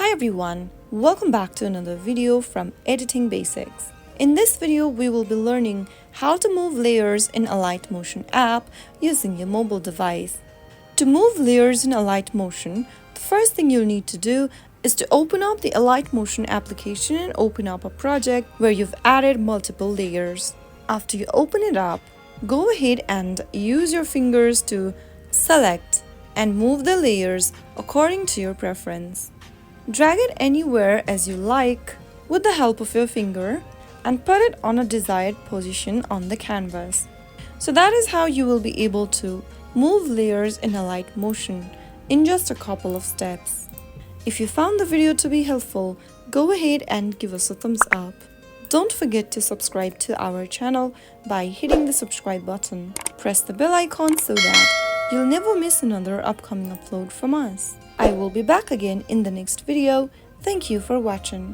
Hi everyone, welcome back to another video from Editing Basics. In this video, we will be learning how to move layers in Alight Motion app using your mobile device. To move layers in Alight Motion, the first thing you'll need to do is to open up the Alight Motion application and open up a project where you've added multiple layers. After you open it up, go ahead and use your fingers to select and move the layers according to your preference. Drag it anywhere as you like with the help of your finger and put it on a desired position on the canvas. So that is how you will be able to move layers in Alight Motion in just a couple of steps. If you found the video to be helpful, go ahead and give us a thumbs up. Don't forget to subscribe to our channel by hitting the subscribe button. Press the bell icon so that you'll never miss another upcoming upload from us. I will be back again in the next video. Thank you for watching.